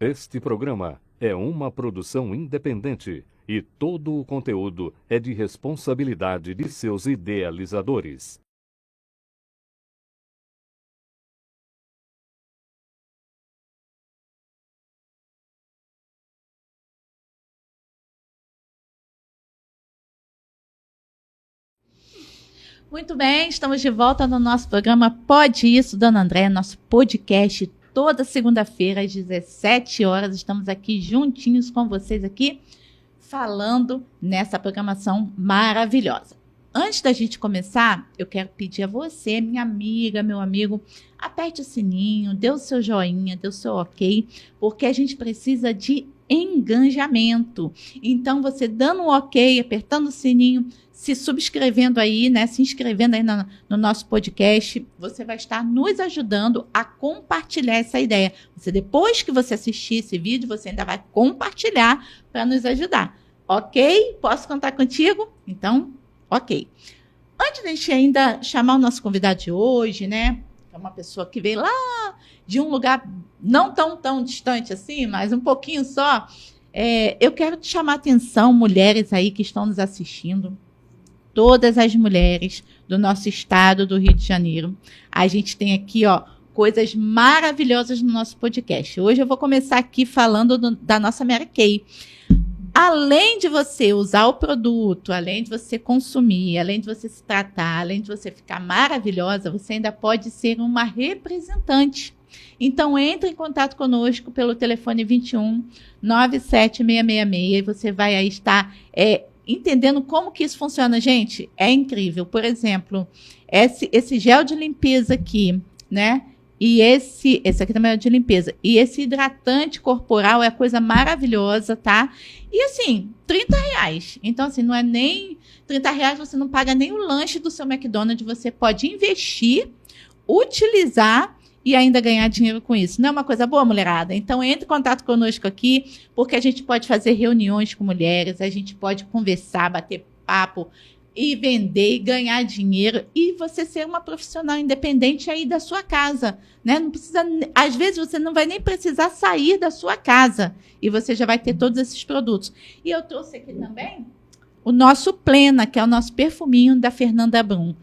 Este programa é uma produção independente e todo o conteúdo é de responsabilidade de seus idealizadores. Muito bem, estamos de volta no nosso programa Pode Isso, Dona André, nosso podcast toda segunda-feira às 17 horas. Estamos aqui juntinhos com vocês aqui, falando nessa programação maravilhosa. Antes da gente começar, eu quero pedir a você, minha amiga, meu amigo, aperte o sininho, dê o seu joinha, dê o seu ok, porque a gente precisa de engajamento. Então, você dando um ok, apertando o sininho, se subscrevendo aí, né? Se inscrevendo aí no nosso podcast, você vai estar nos ajudando a compartilhar essa ideia. Depois que você assistir esse vídeo, você ainda vai compartilhar para nos ajudar. Ok? Posso contar contigo? Então, ok. Antes de a gente ainda chamar o nosso convidado de hoje, né? É uma pessoa que veio lá de um lugar não tão distante assim, mas um pouquinho só. Eu quero te chamar a atenção, mulheres aí que estão nos assistindo. Todas as mulheres do nosso estado do Rio de Janeiro. A gente tem aqui, ó, coisas maravilhosas no nosso podcast. Hoje eu vou começar aqui falando da nossa Mary Kay. Além de você usar o produto, além de você consumir, além de você se tratar, além de você ficar maravilhosa, você ainda pode ser uma representante. Então, entre em contato conosco pelo telefone 21 97666 e você vai aí estar entendendo como que isso funciona, gente. É incrível. Por exemplo, esse gel de limpeza aqui, né? E esse aqui também é de limpeza. E esse hidratante corporal é coisa maravilhosa, tá? E assim, R$30. Então, assim, não é nem R$30, você não paga nem o lanche do seu McDonald's. Você pode investir, utilizar e ainda ganhar dinheiro com isso. Não é uma coisa boa, mulherada? Então, entre em contato conosco aqui, porque a gente pode fazer reuniões com mulheres, a gente pode conversar, bater papo e vender e ganhar dinheiro e você ser uma profissional independente aí da sua casa, né? Não precisa, às vezes você não vai nem precisar sair da sua casa e você já vai ter todos esses produtos. E eu trouxe aqui também o nosso Plena, que é o nosso perfuminho da Fernanda Brum.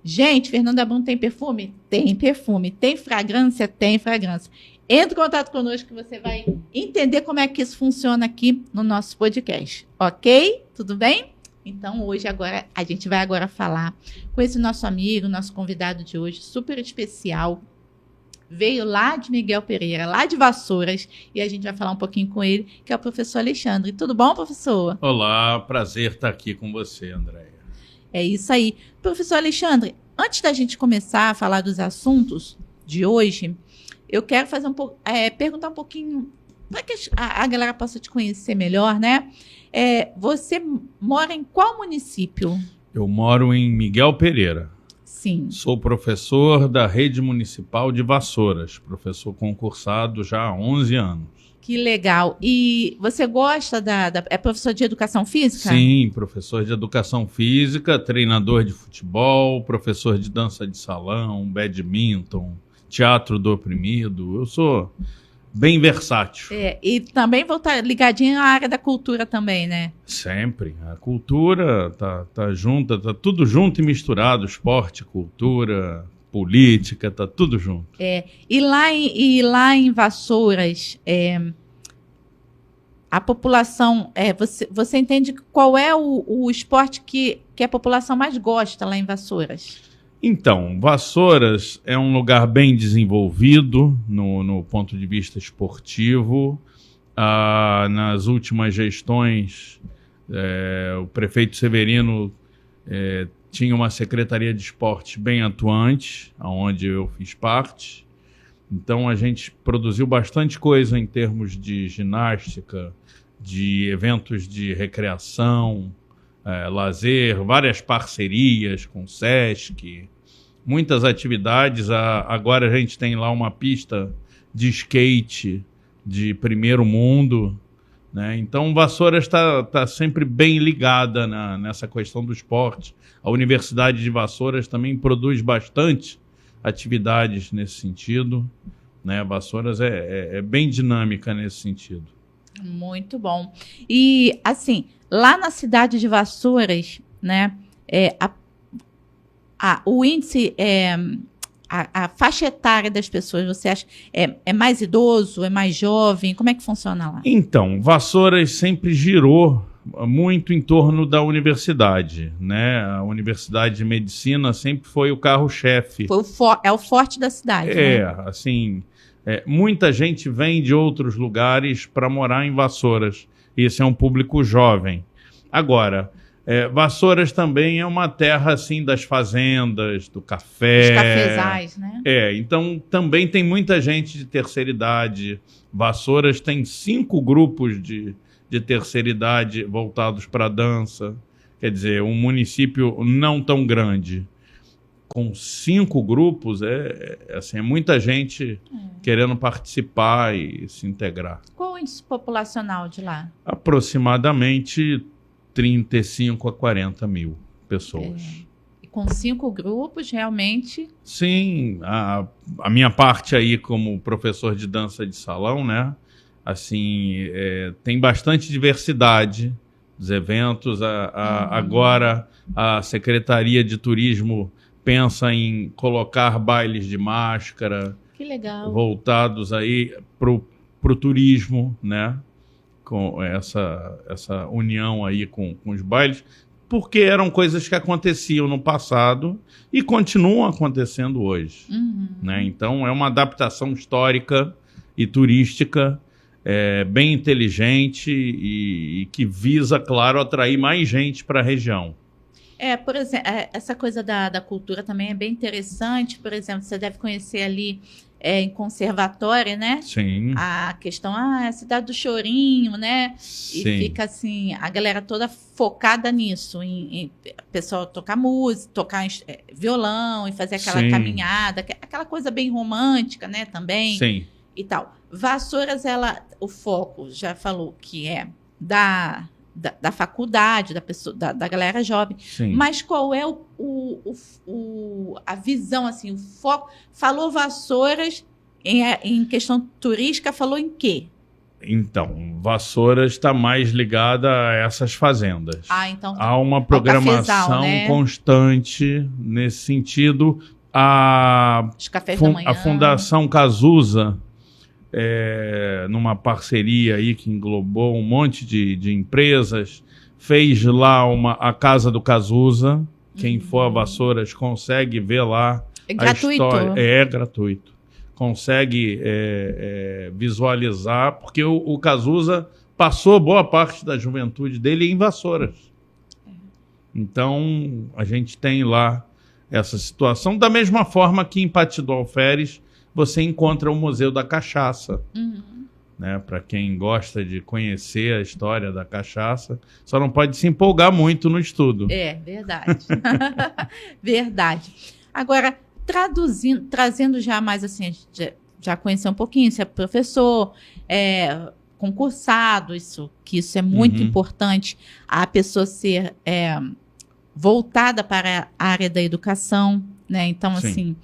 Gente, Fernanda Brum tem perfume? Tem perfume. Tem fragrância? Tem fragrância. Entre em contato conosco que você vai entender como é que isso funciona aqui no nosso podcast. Ok? Tudo bem? Então, hoje, a gente vai agora falar com esse nosso amigo, nosso convidado de hoje, super especial. Veio lá de Miguel Pereira, lá de Vassouras, e a gente vai falar um pouquinho com ele, que é o professor Alexandre. Tudo bom, professor? Olá, prazer estar aqui com você, Andréia. É isso aí. Professor Alexandre, antes da gente começar a falar dos assuntos de hoje, eu quero fazer perguntar um pouquinho, para que a galera possa te conhecer melhor, né? Você mora em qual município? Eu moro em Miguel Pereira. Sim. Sou professor da Rede Municipal de Vassouras, professor concursado já há 11 anos. Que legal. E você gosta é professor de educação física? Sim, professor de educação física, treinador de futebol, professor de dança de salão, badminton, teatro do oprimido. Eu sou bem versátil. E também vou estar ligadinho à área da cultura também, né? Sempre. A cultura tá junta, tá tudo junto e misturado. Esporte, cultura, política, tá tudo junto. E lá em Vassouras, a população, você entende qual é o esporte que a população mais gosta lá em Vassouras? Então, Vassouras é um lugar bem desenvolvido no ponto de vista esportivo. Nas últimas gestões, o prefeito Severino tinha uma secretaria de esporte bem atuante, onde eu fiz parte. Então, a gente produziu bastante coisa em termos de ginástica, de eventos de recreação, lazer, várias parcerias com o Sesc, muitas atividades. Agora a gente tem lá uma pista de skate de primeiro mundo, né? Então, Vassouras está sempre bem ligada nessa questão do esporte. A Universidade de Vassouras também produz bastante atividades nesse sentido, né? Vassouras é bem dinâmica nesse sentido. Muito bom. E, assim, lá na cidade de Vassouras, né, o índice, a faixa etária das pessoas, você acha, é mais idoso, é mais jovem? Como é que funciona lá? Então, Vassouras sempre girou muito em torno da universidade, né? A Universidade de Medicina sempre foi o carro-chefe. É o forte da cidade, né? Assim, muita gente vem de outros lugares para morar em Vassouras. Esse é um público jovem. Agora, Vassouras também é uma terra assim das fazendas, do café. Os cafezais, né? Então também tem muita gente de terceira idade. Vassouras tem 5 grupos de terceira idade voltados para a dança. Quer dizer, um município não tão grande, com 5 grupos, assim, é muita gente querendo participar e se integrar. Qual o índice populacional de lá? Aproximadamente 35 a 40 mil pessoas. E com 5 grupos, realmente... Sim, a minha parte aí como professor de dança de salão, né? Assim, tem bastante diversidade dos eventos. Agora a Secretaria de Turismo pensa em colocar bailes de máscara. Que legal. Voltados aí pro turismo, né? Com essa união aí com os bailes, porque eram coisas que aconteciam no passado e continuam acontecendo hoje. Né? Então, é uma adaptação histórica e turística bem inteligente e que visa, claro, atrair mais gente para a região. Por exemplo, essa coisa da cultura também é bem interessante. Por exemplo, você deve conhecer ali em Conservatório, né? Sim. A questão, é a cidade do chorinho, né? Sim. E fica assim, a galera toda focada nisso, em pessoal tocar música, tocar violão e fazer aquela caminhada, aquela coisa bem romântica, né? Também. Sim. E tal. Vassouras, o foco, já falou que é da faculdade, da galera jovem. Sim. Mas qual é a visão, assim, o foco? Falou Vassouras, em questão turística, falou em quê? Então, Vassouras está mais ligada a essas fazendas. Então há uma programação cafezal, né? constante nesse sentido. Os cafés da manhã. A Fundação Cazuza, numa parceria aí que englobou um monte de empresas, fez lá a Casa do Cazuza. Quem for a Vassouras consegue ver lá a história. É gratuito. Consegue visualizar, porque o Cazuza passou boa parte da juventude dele em Vassouras. Então, a gente tem lá essa situação. Da mesma forma que em Patiço do Alferes, você encontra o Museu da Cachaça. Né? Para quem gosta de conhecer a história da cachaça, só não pode se empolgar muito no estudo. Verdade. Verdade. Agora, trazendo já mais assim, a gente já conheceu um pouquinho, você é professor, concursado, isso é muito importante, a pessoa ser voltada para a área da educação, né? Então, assim,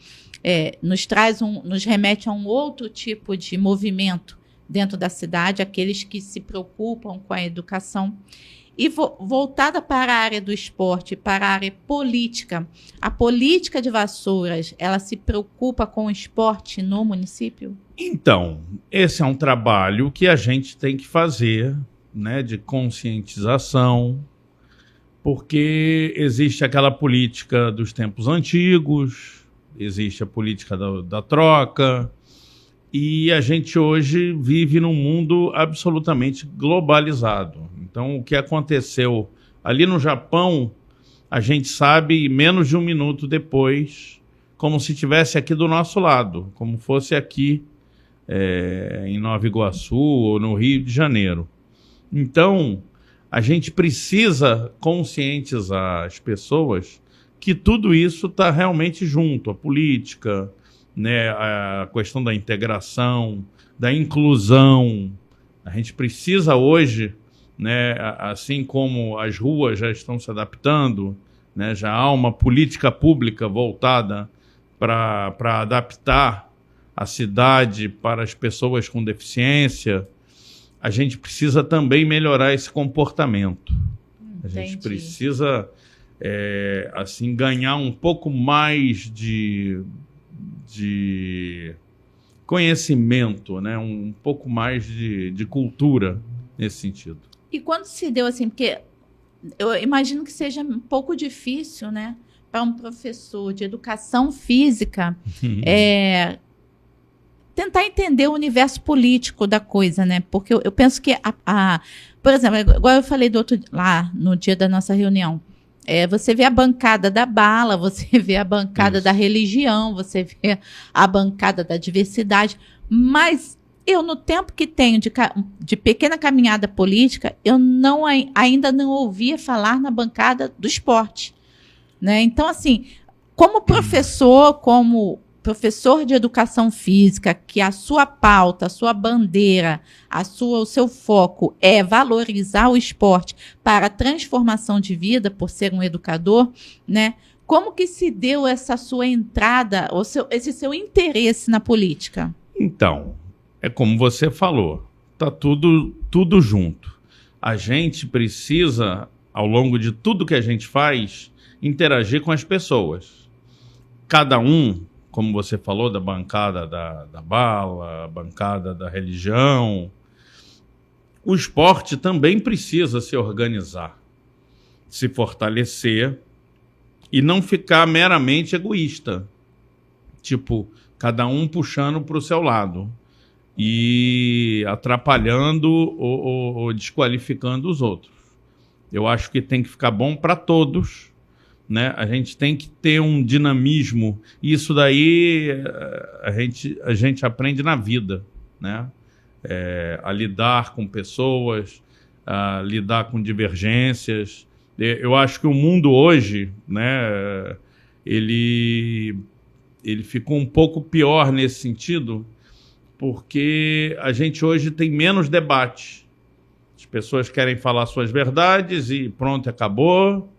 nos remete a um outro tipo de movimento dentro da cidade, aqueles que se preocupam com a educação. E voltada para a área do esporte, para a área política, a política de Vassouras, ela se preocupa com o esporte no município? Então, esse é um trabalho que a gente tem que fazer, né, de conscientização, porque existe aquela política dos tempos antigos, existe a política da troca, e a gente hoje vive num mundo absolutamente globalizado. Então, o que aconteceu ali no Japão, a gente sabe menos de um minuto depois, como se estivesse aqui do nosso lado, como fosse aqui em Nova Iguaçu ou no Rio de Janeiro. Então, a gente precisa conscientizar as pessoas que tudo isso está realmente junto, a política, né, a questão da integração, da inclusão. A gente precisa hoje, né, assim como as ruas já estão se adaptando, né, já há uma política pública voltada para adaptar a cidade para as pessoas com deficiência, a gente precisa também melhorar esse comportamento. A gente precisa, assim, ganhar um pouco mais de conhecimento, né? Um pouco mais de cultura nesse sentido. E quando se deu assim, porque eu imagino que seja um pouco difícil, né, para um professor de educação física tentar entender o universo político da coisa, né? Porque eu penso que, por exemplo, igual eu falei lá no dia da nossa reunião, você vê a bancada da bala, você vê a bancada da religião, você vê a bancada da diversidade, mas eu, no tempo que tenho de pequena caminhada política, eu ainda não ouvia falar na bancada do esporte, né? Então, assim, como professor de educação física, que a sua pauta, a sua bandeira, o seu foco é valorizar o esporte para a transformação de vida, por ser um educador, né? Como que se deu essa sua entrada, esse seu interesse na política? Então, é como você falou, tá tudo junto. A gente precisa, ao longo de tudo que a gente faz, interagir com as pessoas. Cada um, como você falou, da bancada da bala, a bancada da religião, o esporte também precisa se organizar, se fortalecer e não ficar meramente egoísta. Tipo, cada um puxando para o seu lado e atrapalhando ou desqualificando os outros. Eu acho que tem que ficar bom para todos, né? A gente tem que ter um dinamismo, e isso daí a gente aprende na vida, né? A lidar com pessoas, a lidar com divergências. Eu acho que o mundo hoje, né, ele ficou um pouco pior nesse sentido, porque a gente hoje tem menos debate. As pessoas querem falar suas verdades e pronto, acabou.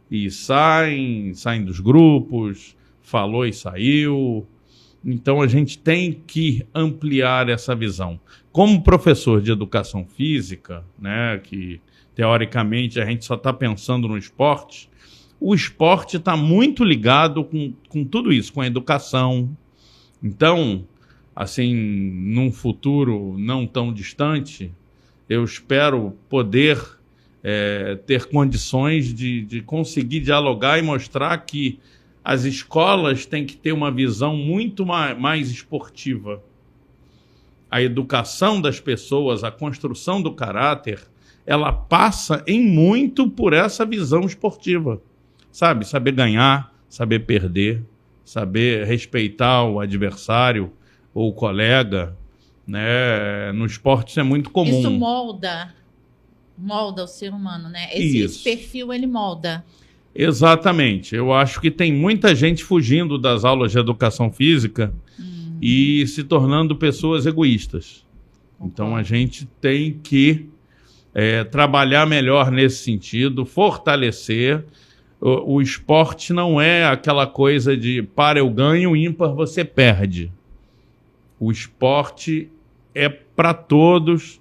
E saem dos grupos, falou e saiu. Então a gente tem que ampliar essa visão. Como professor de educação física, né, que teoricamente a gente só está pensando no esporte, o esporte está muito ligado com tudo isso, com a educação. Então, assim, num futuro não tão distante, eu espero poder ter condições de conseguir dialogar e mostrar que as escolas têm que ter uma visão muito mais esportiva. A educação das pessoas, a construção do caráter, ela passa em muito por essa visão esportiva. Sabe? Saber ganhar, saber perder, saber respeitar o adversário ou o colega, né? No esporte isso é muito comum. Isso molda o ser humano, né? Esse perfil, ele molda. Exatamente. Eu acho que tem muita gente fugindo das aulas de educação física e se tornando pessoas egoístas. Então a gente tem que trabalhar melhor nesse sentido, fortalecer. O esporte não é aquela coisa de par eu ganho, ímpar você perde. O esporte é para todos,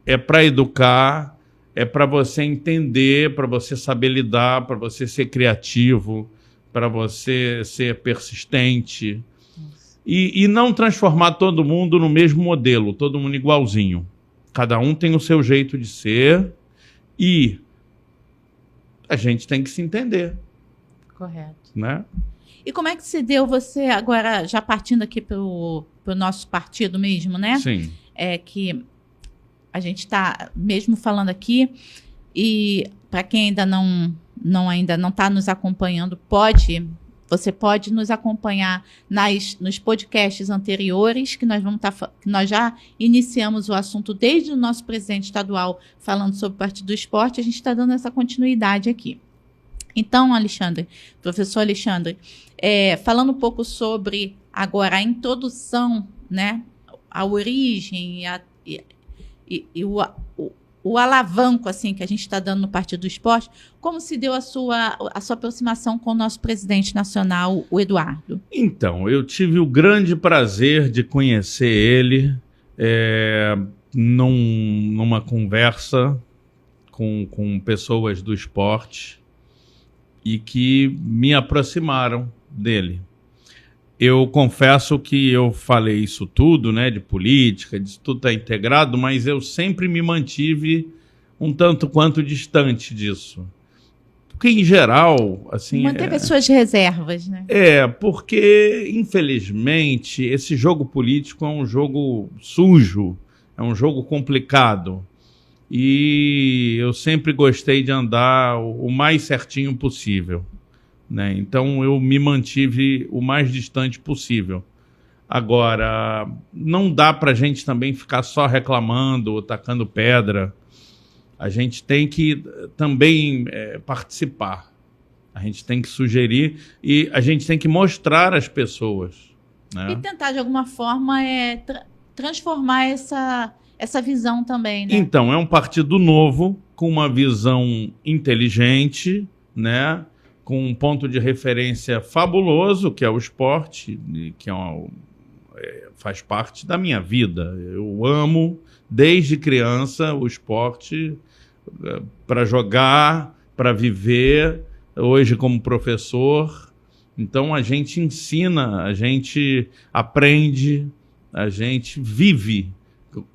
é para educar, é para você entender, para você saber lidar, para você ser criativo, para você ser persistente. E não transformar todo mundo no mesmo modelo, todo mundo igualzinho. Cada um tem o seu jeito de ser e a gente tem que se entender. Correto. Né? E como é que se deu você, agora já partindo aqui para o nosso partido mesmo, né? Sim. Que a gente está mesmo falando aqui, e para quem ainda não está nos acompanhando, você pode nos acompanhar nos podcasts anteriores, que nós já iniciamos o assunto desde o nosso presidente estadual falando sobre o Partido do Esporte, a gente está dando essa continuidade aqui. Então, Alexandre, professor Alexandre, falando um pouco sobre agora a introdução, né, a origem e o alavanco assim que a gente está dando no Partido do Esporte, como se deu a sua aproximação com o nosso presidente nacional, o Eduardo? Então, eu tive o grande prazer de conhecer ele numa conversa com pessoas do esporte e que me aproximaram dele. Eu confesso que eu falei isso tudo, né, de política, disso tudo está integrado, mas eu sempre me mantive um tanto quanto distante disso. Porque, em geral, assim... Manteve as suas reservas, né? Porque, infelizmente, esse jogo político é um jogo sujo, é um jogo complicado. E eu sempre gostei de andar o mais certinho possível, né? Então eu me mantive o mais distante possível. Agora, não dá para a gente também ficar só reclamando ou tacando pedra. A gente tem que também participar. A gente tem que sugerir e a gente tem que mostrar às pessoas, né? E tentar, de alguma forma, transformar essa visão também, né? Então, é um partido novo, com uma visão inteligente, né? Com um ponto de referência fabuloso, que é o esporte, que faz parte da minha vida. Eu amo, desde criança, o esporte para jogar, para viver, hoje como professor. Então, a gente ensina, a gente aprende, a gente vive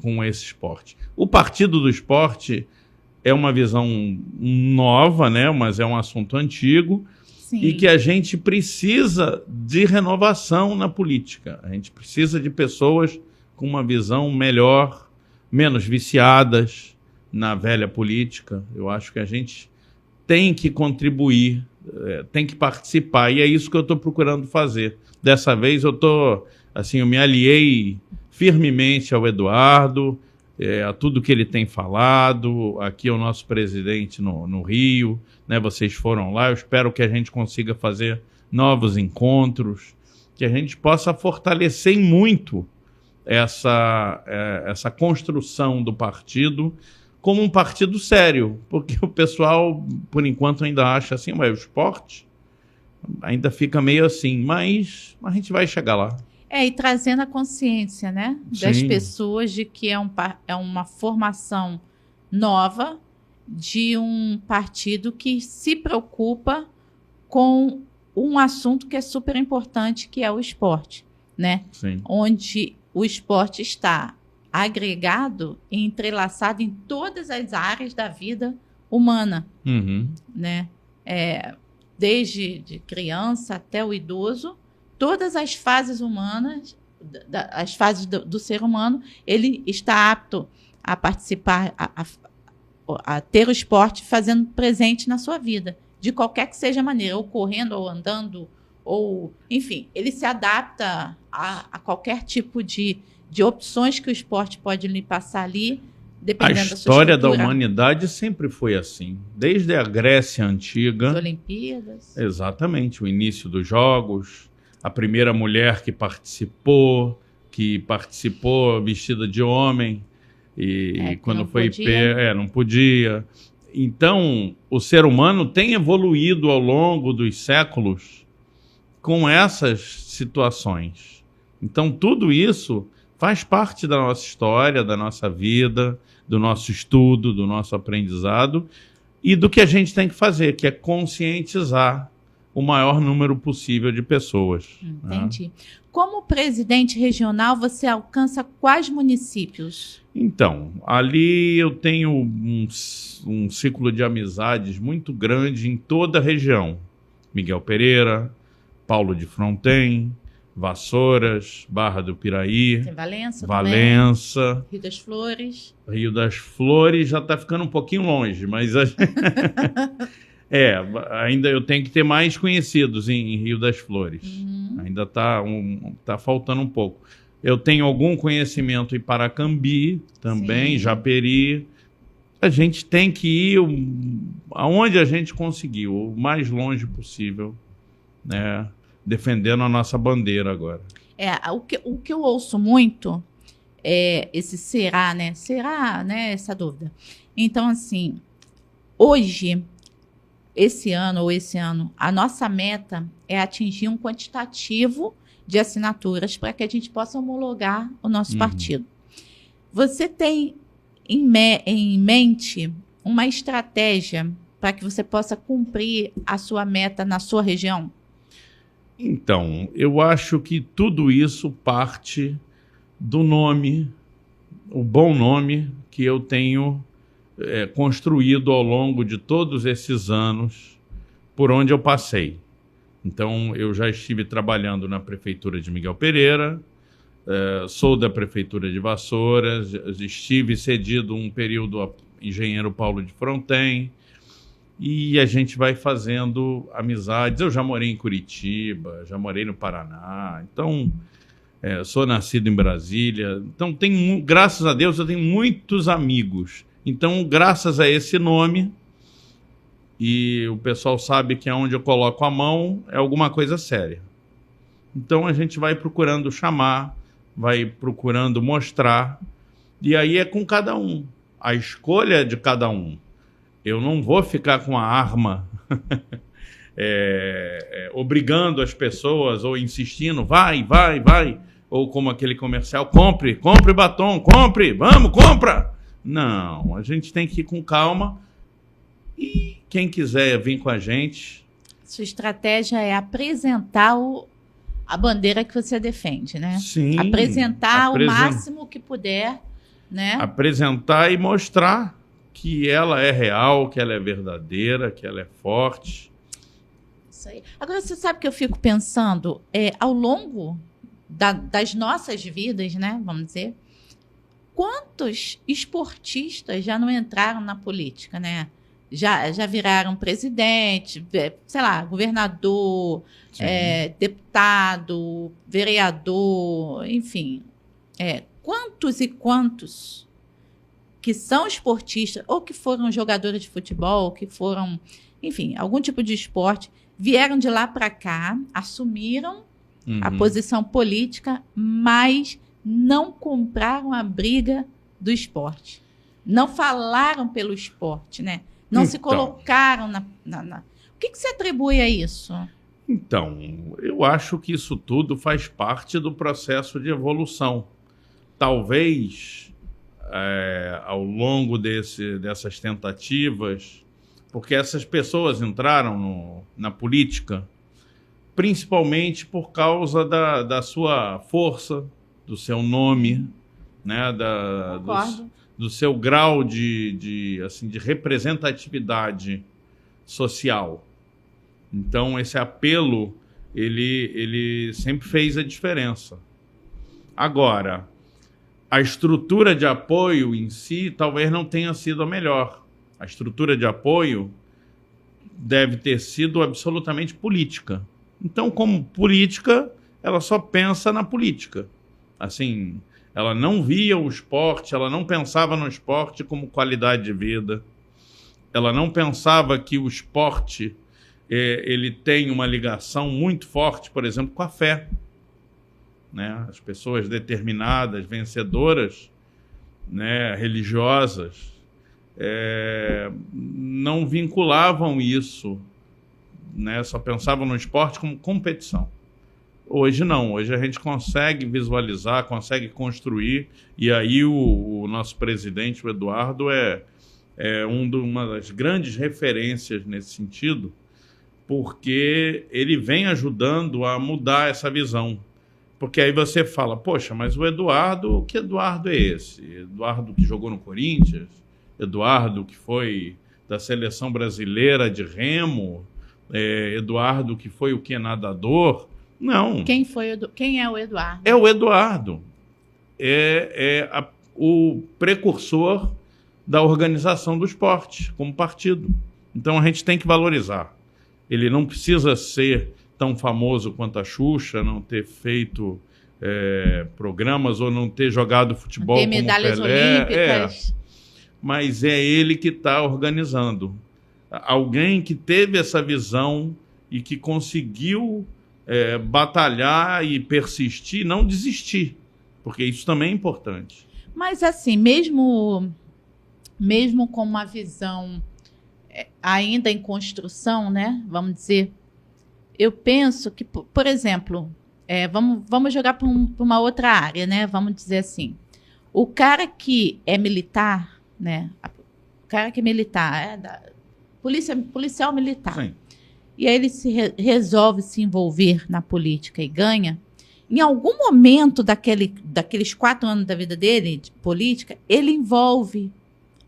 com esse esporte. O Partido do Esporte é uma visão nova, né? Mas é um assunto antigo. Sim. E que a gente precisa de renovação na política. A gente precisa de pessoas com uma visão melhor, menos viciadas na velha política. Eu acho que a gente tem que contribuir, tem que participar. E é isso que eu estou procurando fazer. Dessa vez eu me aliei firmemente ao Eduardo, a tudo que ele tem falado, aqui é o nosso presidente no Rio, né? Vocês foram lá, eu espero que a gente consiga fazer novos encontros, que a gente possa fortalecer muito essa construção do partido como um partido sério, porque o pessoal, por enquanto, ainda acha assim, mas o esporte ainda fica meio assim, mas a gente vai chegar lá. E trazendo a consciência, né, das Sim. pessoas de que é uma formação nova de um partido que se preocupa com um assunto que é super importante, que é o esporte, né? Sim. Onde o esporte está agregado e entrelaçado em todas as áreas da vida humana, Uhum. né? Desde de criança até o idoso, todas as fases humanas, as fases do ser humano, ele está apto a participar, a ter o esporte fazendo presente na sua vida, de qualquer que seja a maneira, ou correndo, ou andando, ou, enfim, ele se adapta a qualquer tipo de opções que o esporte pode lhe passar ali, dependendo da sua história da estrutura. humanidade sempre foi assim, desde a Grécia Antiga. As Olimpíadas. Exatamente, o início dos Jogos, a primeira mulher que participou vestida de homem, e quando foi não podia. Então, o ser humano tem evoluído ao longo dos séculos com essas situações. Então, tudo isso faz parte da nossa história, da nossa vida, do nosso estudo, do nosso aprendizado e do que a gente tem que fazer, que é conscientizar o maior número possível de pessoas. Entendi. Né? Como presidente regional, você alcança quais municípios? Então, ali eu tenho um ciclo de amizades muito grande em toda a região. Miguel Pereira, Paulo de Fronten, Vassouras, Barra do Piraí, tem Valença, também. Rio das Flores. Rio das Flores já está ficando um pouquinho longe, mas ainda eu tenho que ter mais conhecidos em Rio das Flores. Uhum. Ainda tá faltando um pouco. Eu tenho algum conhecimento em Paracambi também, sim. Japeri. A gente tem que ir aonde a gente conseguiu, o mais longe possível, né? Defendendo a nossa bandeira agora. O que eu ouço muito esse será, né? Será, né? Essa dúvida. Então, assim, hoje, esse ano, a nossa meta é atingir um quantitativo de assinaturas para que a gente possa homologar o nosso partido. Você tem em mente uma estratégia para que você possa cumprir a sua meta na sua região? Então, eu acho que tudo isso parte do nome, o bom nome que eu tenho construído ao longo de todos esses anos por onde eu passei. Então, eu já estive trabalhando na Prefeitura de Miguel Pereira, sou da Prefeitura de Vassouras, estive cedido um período a Engenheiro Paulo de Fronten, e a gente vai fazendo amizades. Eu já morei em Curitiba, já morei no Paraná, então sou nascido em Brasília. Então, graças a Deus, eu tenho muitos amigos. Então, graças a esse nome, e o pessoal sabe que onde eu coloco a mão é alguma coisa séria. Então, a gente vai procurando chamar, vai procurando mostrar, e aí é com cada um. A escolha de cada um. Eu não vou ficar com a arma obrigando as pessoas ou insistindo, vai, ou como aquele comercial, compre batom, vamos, compra. Não, a gente tem que ir com calma e quem quiser vir com a gente... Sua estratégia é apresentar a bandeira que você defende, né? Sim. Apresentar o máximo que puder, né? Apresentar e mostrar que ela é real, que ela é verdadeira, que ela é forte. Isso aí. Agora, você sabe que eu fico pensando, ao longo das nossas vidas, né, vamos dizer, quantos esportistas já não entraram na política, né? Já viraram presidente, sei lá, governador, deputado, vereador, enfim. Quantos e quantos que são esportistas, ou que foram jogadores de futebol, que foram, enfim, algum tipo de esporte, vieram de lá para cá, assumiram a posição política, mas não compraram a briga do esporte. Não falaram pelo esporte, né? Não se colocaram na... O que você atribui a isso? Então, eu acho que isso tudo faz parte do processo de evolução. Talvez... ao longo dessas tentativas, porque essas pessoas entraram na política principalmente por causa da sua força, do seu nome, né, do seu grau de representatividade social. Então, esse apelo, ele sempre fez a diferença. Agora, a estrutura de apoio em si talvez não tenha sido a melhor. A estrutura de apoio deve ter sido absolutamente política. Então, como política, ela só pensa na política. Assim, ela não via o esporte, ela não pensava no esporte como qualidade de vida. Ela não pensava que o esporte ele tem uma ligação muito forte, por exemplo, com a fé. Né? As pessoas determinadas, vencedoras, né, religiosas, não vinculavam isso, né? Só pensavam no esporte como competição. Hoje não, hoje a gente consegue visualizar, consegue construir, e aí o nosso presidente, o Eduardo, é uma das grandes referências nesse sentido, porque ele vem ajudando a mudar essa visão. Porque aí você fala, poxa, mas o Eduardo, que Eduardo é esse? Eduardo que jogou no Corinthians? Eduardo que foi da seleção brasileira de remo? Eduardo que foi o que? Nadador? Não. Quem é o Eduardo? É o Eduardo. O precursor da organização do esporte como partido. Então a gente tem que valorizar. Ele não precisa ser tão famoso quanto a Xuxa, não ter feito programas ou não ter jogado futebol como medalhas Pelé. olímpicas. Mas é ele que está organizando. Alguém que teve essa visão e que conseguiu batalhar e persistir, não desistir. porque isso também é importante. Mas assim, mesmo com uma visão ainda em construção, né? Vamos dizer, eu penso que, por exemplo, vamos jogar para uma outra área, né? Vamos dizer assim, o cara que é militar, né? O cara que é militar, policial militar. Sim. E aí ele resolve se envolver na política e ganha. Em algum momento daqueles 4 anos da vida dele, de política, ele envolve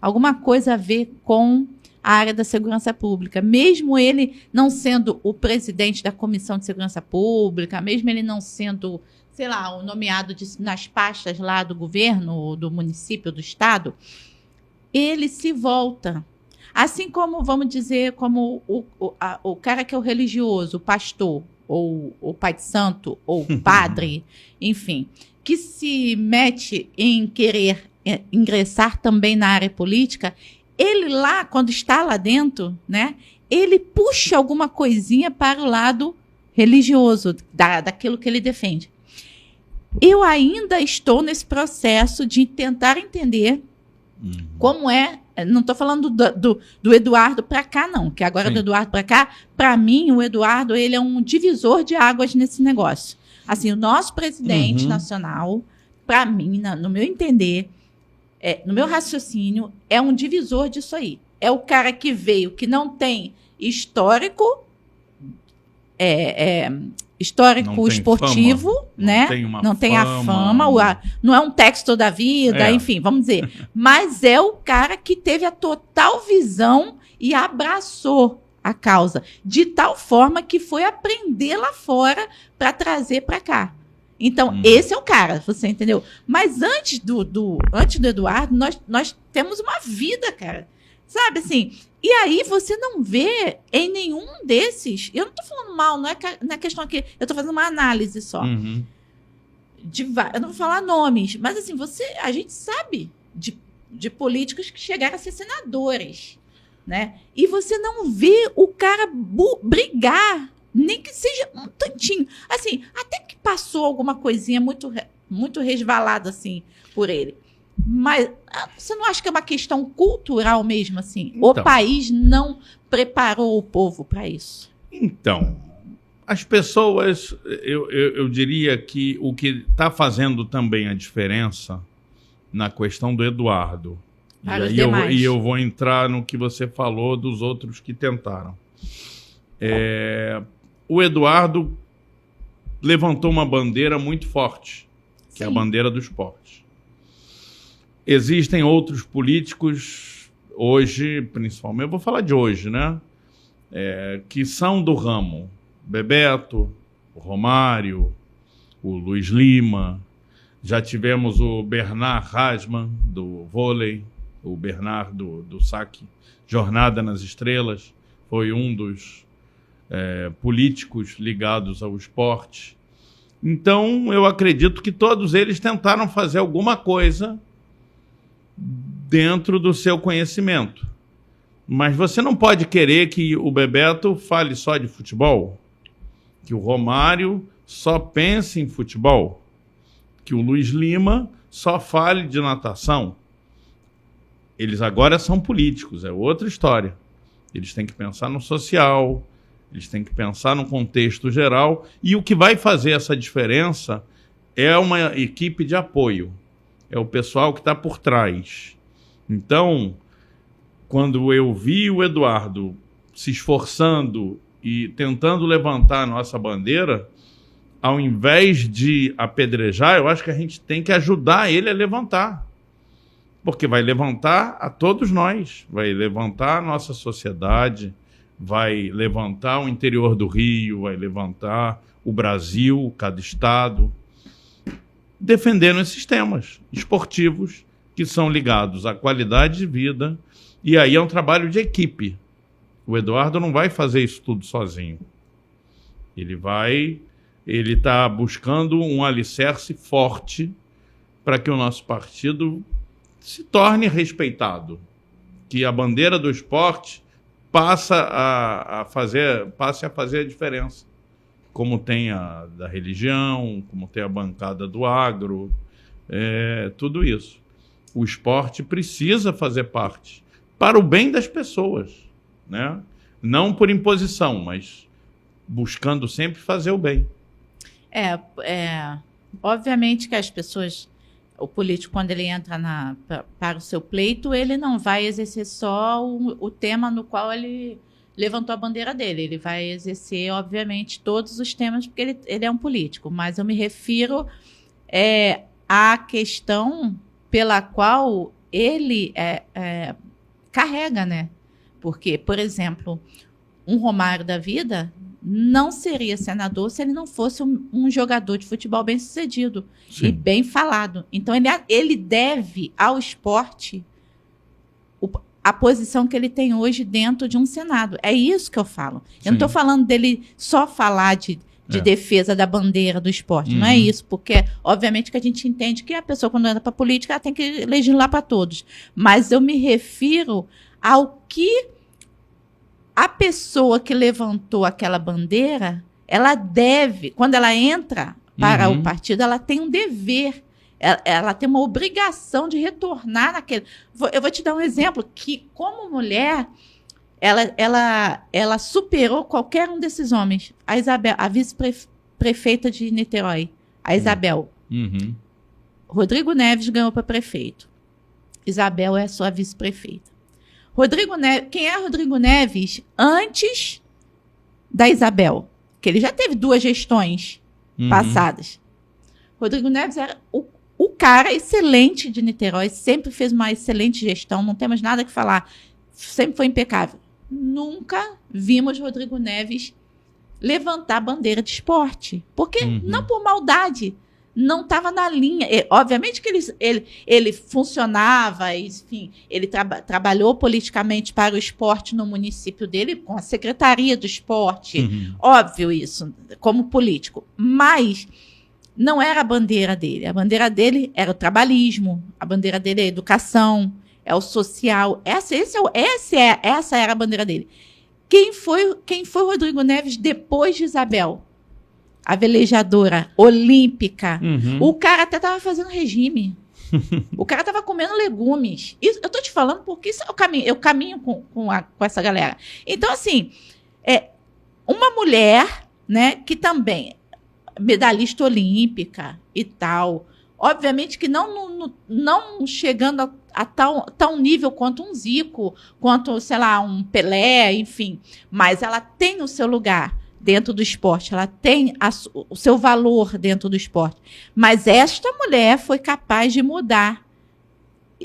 alguma coisa a ver com a área da segurança pública. Mesmo ele não sendo o presidente da Comissão de Segurança Pública, mesmo ele não sendo, sei lá, o nomeado nas pastas lá do governo, do município, do estado, ele se volta. Assim como, vamos dizer, como o cara que é o religioso, o pastor, ou o pai de santo, ou o padre, enfim, que se mete em querer ingressar também na área política, ele lá, quando está lá dentro, né, ele puxa alguma coisinha para o lado religioso, daquilo que ele defende. Eu ainda estou nesse processo de tentar entender como é. Não estou falando do Eduardo para cá, não, que agora do Eduardo para cá, para mim, o Eduardo, ele é um divisor de águas nesse negócio. Assim, o nosso presidente nacional, para mim, no meu entender, no meu raciocínio, é um divisor disso aí. É o cara que veio, que não tem histórico, Não esportivo, fama, né? Não tem a fama, não é um texto da vida, enfim, vamos dizer. Mas é o cara que teve a total visão e abraçou a causa, de tal forma que foi aprender lá fora para trazer para cá. Então, esse é o cara, você entendeu? Mas antes do Eduardo, nós temos uma vida, cara. Sabe, assim, e aí você não vê em nenhum desses, eu não estou falando mal, não é questão aqui, eu estou fazendo uma análise só. Eu não vou falar nomes, mas assim, a gente sabe de políticos que chegaram a ser senadores, né? E você não vê o cara brigar, nem que seja um tantinho. Assim, até que passou alguma coisinha muito resvalada, assim, por ele. Mas você não acha que é uma questão cultural mesmo, assim? Então, o país não preparou o povo para isso? Então, as pessoas, eu diria que o que está fazendo também a diferença na questão do Eduardo, e eu vou entrar no que você falou dos outros que tentaram. O Eduardo levantou uma bandeira muito forte, que é a bandeira do esporte. Existem outros políticos hoje, principalmente, eu vou falar de hoje, né? Que são do ramo. Bebeto, o Romário, o Luiz Lima, já tivemos o Bernard Rasman, do vôlei, o Bernard do saque, Jornada nas Estrelas, foi um dos políticos ligados ao esporte. Então, eu acredito que todos eles tentaram fazer alguma coisa dentro do seu conhecimento. Mas você não pode querer que o Bebeto fale só de futebol, que o Romário só pense em futebol, que o Luiz Lima só fale de natação. Eles agora são políticos, é outra história. Eles têm que pensar no social, eles têm que pensar no contexto geral, e o que vai fazer essa diferença é uma equipe de apoio. É o pessoal que está por trás. Então, quando eu vi o Eduardo se esforçando e tentando levantar a nossa bandeira, ao invés de apedrejar, eu acho que a gente tem que ajudar ele a levantar. Porque vai levantar a todos nós, vai levantar a nossa sociedade, vai levantar o interior do Rio, vai levantar o Brasil, cada estado, defendendo esses temas esportivos que são ligados à qualidade de vida, e aí é um trabalho de equipe. O Eduardo não vai fazer isso tudo sozinho. Ele está buscando um alicerce forte para que o nosso partido se torne respeitado, que a bandeira do esporte passe a fazer a diferença. Como tem a da religião, como tem a bancada do agro, tudo isso. O esporte precisa fazer parte para o bem das pessoas, né? Não por imposição, mas buscando sempre fazer o bem. Obviamente que as pessoas, o político, quando ele entra para o seu pleito, ele não vai exercer só o tema no qual ele levantou a bandeira dele. Ele vai exercer, obviamente, todos os temas, porque ele é um político. Mas eu me refiro à questão pela qual ele carrega, né? Porque, por exemplo, um Romário da vida não seria senador se ele não fosse um jogador de futebol bem-sucedido e bem falado. Então, ele deve ao esporte a posição que ele tem hoje dentro de um Senado. É isso que eu falo. Eu não estou falando dele só falar de defesa da bandeira do esporte. Não é isso, porque, obviamente, que a gente entende que a pessoa, quando entra para a política, ela tem que legislar para todos. Mas eu me refiro ao que a pessoa que levantou aquela bandeira, ela deve, quando ela entra para o partido, ela tem um dever, ela tem uma obrigação de retornar naquele... Eu vou te dar um exemplo, que como mulher, ela superou qualquer um desses homens. A Isabel, a vice-prefeita de Niterói, a Isabel. Rodrigo Neves ganhou para prefeito. Isabel é a sua vice-prefeita. Rodrigo Neves, quem é Rodrigo Neves antes da Isabel? Que ele já teve 2 gestões passadas. Rodrigo Neves era o cara excelente de Niterói, sempre fez uma excelente gestão, não temos nada que falar, sempre foi impecável. Nunca vimos Rodrigo Neves levantar a bandeira de esporte, porque não por maldade, não estava na linha. Obviamente que ele funcionava, enfim, ele trabalhou politicamente para o esporte no município dele, com a Secretaria do Esporte, óbvio isso, como político, mas não era a bandeira dele. A bandeira dele era o trabalhismo, a bandeira dele é a educação, é o social. Essa era a bandeira dele. Quem foi Rodrigo Neves depois de Isabel? A velejadora olímpica. O cara até estava fazendo regime. O cara estava comendo legumes. Isso, eu estou te falando porque isso é o caminho. Eu caminho com essa galera. Então, assim, uma mulher, né, que também medalhista olímpica e tal, obviamente que não chegando a tal nível quanto um Zico, quanto, sei lá, um Pelé, enfim, mas ela tem o seu lugar dentro do esporte, ela tem o seu valor dentro do esporte. Mas esta mulher foi capaz de mudar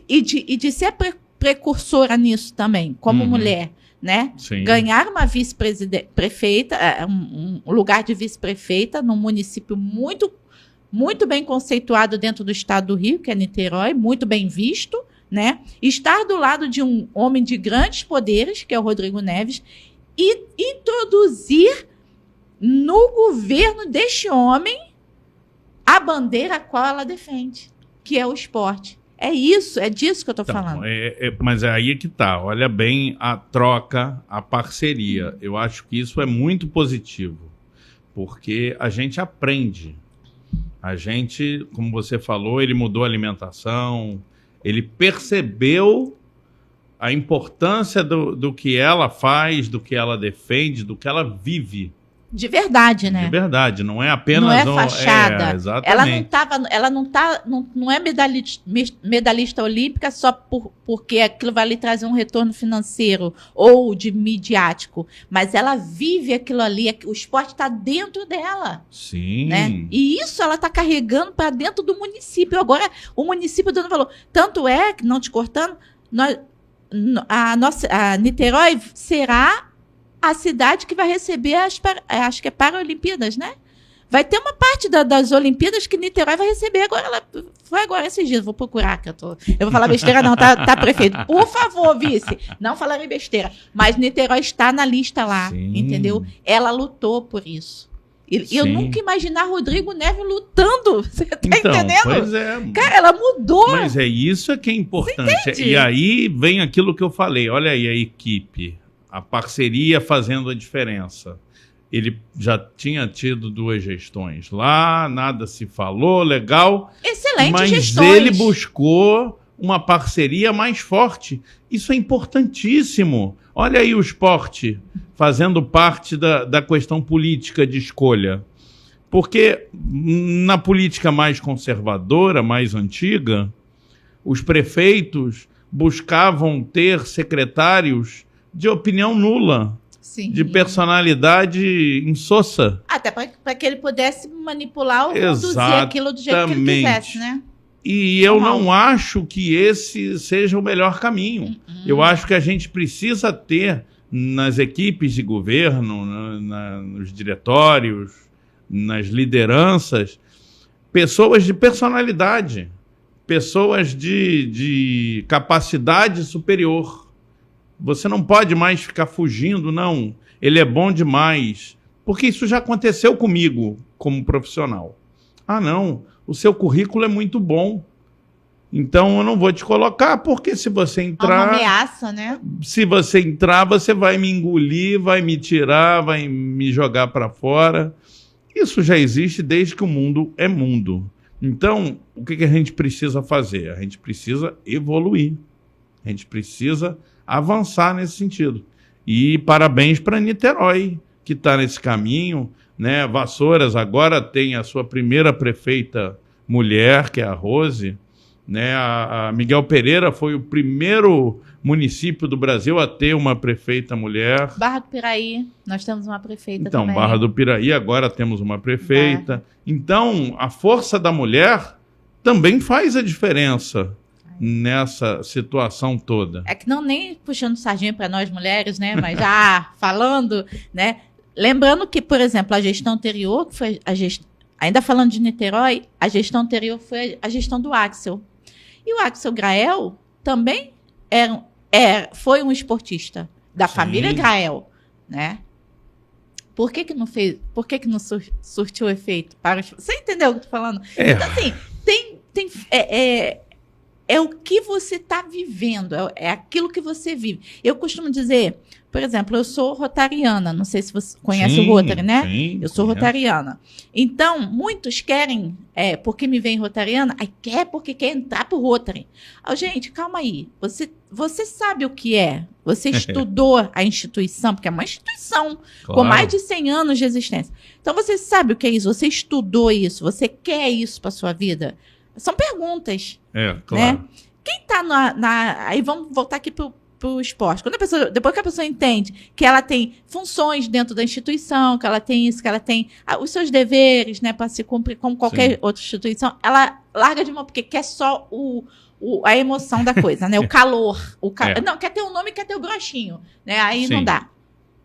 e de ser precursora nisso também, como mulher, né? Sim. Ganhar uma vice-prefeita, um lugar de vice-prefeita num município muito, muito bem conceituado dentro do estado do Rio, que é Niterói, muito bem visto, né? Estar do lado de um homem de grandes poderes, que é o Rodrigo Neves, e introduzir no governo deste homem a bandeira a qual ela defende, que é o esporte. É disso que eu estou falando. Mas é aí que tá. Olha bem a troca, a parceria. Eu acho que isso é muito positivo, porque a gente aprende. A gente, como você falou, ele mudou a alimentação, ele percebeu a importância do que ela faz, do que ela defende, do que ela vive. De verdade, né? De verdade, não é apenas... Não é fachada. Exatamente. Ela não é medalhista olímpica só porque aquilo vai lhe trazer um retorno financeiro ou de midiático, mas ela vive aquilo ali, o esporte está dentro dela. Sim. Né? E isso ela está carregando para dentro do município. Agora, o município dando valor. Tanto é que, não te cortando, a Niterói será a cidade que vai receber acho que é Paralimpíadas, né? Vai ter uma parte das Olimpíadas que Niterói vai receber agora. Foi agora esses dias, vou procurar, que eu vou falar besteira não, tá prefeito. Por favor, vice, não falarei besteira. Mas Niterói está na lista lá, Sim. Entendeu? Ela lutou por isso. E eu nunca imaginar Rodrigo Neves lutando, você tá entendendo? Pois é. Cara, ela mudou. Mas isso que é importante. E aí vem aquilo que eu falei, olha aí a equipe, a parceria fazendo a diferença. Ele já tinha tido 2 gestões lá, nada se falou, legal. Excelente mas gestões. Ele buscou uma parceria mais forte. Isso é importantíssimo. Olha aí o esporte fazendo parte da questão política de escolha. Porque na política mais conservadora, mais antiga, os prefeitos buscavam ter secretários de opinião nula, Sim. de personalidade insossa. Até para que ele pudesse manipular ou conduzir aquilo do jeito que ele quisesse, né? E eu não acho que esse seja o melhor caminho. Eu acho que a gente precisa ter nas equipes de governo, nos diretórios, nas lideranças, pessoas de personalidade, pessoas de capacidade superior. Você não pode mais ficar fugindo, não, ele é bom demais, porque isso já aconteceu comigo como profissional. Ah, não, o seu currículo é muito bom, então eu não vou te colocar, porque se você entrar... É uma ameaça, né? Se você entrar, você vai me engolir, vai me tirar, vai me jogar para fora. Isso já existe desde que o mundo é mundo. Então, o que a gente precisa fazer? A gente precisa evoluir. A gente precisa avançar nesse sentido. E parabéns para Niterói, que está nesse caminho, né? Vassouras agora tem a sua primeira prefeita mulher, que é a Rose, né? A Miguel Pereira foi o primeiro município do Brasil a ter uma prefeita mulher. Barra do Piraí, nós temos uma prefeita também. Então, Barra do Piraí, agora temos uma prefeita. Então, a força da mulher também faz a diferença nessa situação toda. É que não nem puxando sardinha para nós mulheres, né? Mas já falando, né? Lembrando que, por exemplo, a gestão anterior, que foi ainda falando de Niterói, a gestão anterior foi a gestão do Axel. E o Axel Grael também foi um esportista da família Grael, né? Por que não fez? Por que não surtiu efeito? Você entendeu o que eu tô falando? Então, assim, é o que você está vivendo, é aquilo que você vive. Eu costumo dizer, por exemplo, eu sou rotariana, não sei se você conhece o Rotary, né? Sim, eu sou rotariana. Então, muitos querem, porque me vem rotariana, aí porque quer entrar pro Rotary. Gente, calma aí, você sabe o que é? Você estudou a instituição, porque é uma instituição com mais de 100 anos de existência. Então, você sabe o que é isso? Você estudou isso? Você quer isso para sua vida? São perguntas. Claro. Né? Quem está aí vamos voltar aqui para o esporte. Depois que a pessoa entende que ela tem funções dentro da instituição, que ela tem isso, que ela tem os seus deveres, né, para se cumprir como qualquer outra instituição, ela larga de mão, porque quer só a emoção da coisa, né? O calor. Não, quer ter um nome, quer ter o broxinho. Né? Aí não dá.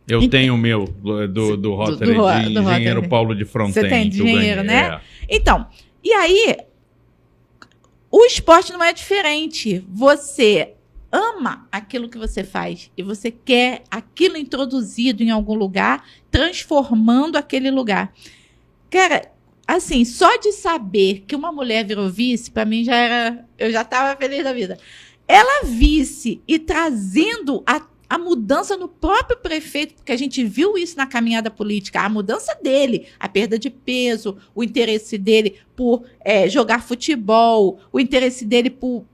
Eu tenho o meu, do Rotary, de engenheiro Paulo de Fronten. Você tem de engenheiro, né? Então, e aí... O esporte não é diferente. Você ama aquilo que você faz e você quer aquilo introduzido em algum lugar, transformando aquele lugar. Cara, assim, só de saber que uma mulher virou vice, para mim eu já estava feliz da vida. Ela vice e trazendo a mudança no próprio prefeito, porque a gente viu isso na caminhada política, a mudança dele, a perda de peso, o interesse dele por jogar futebol, o interesse dele por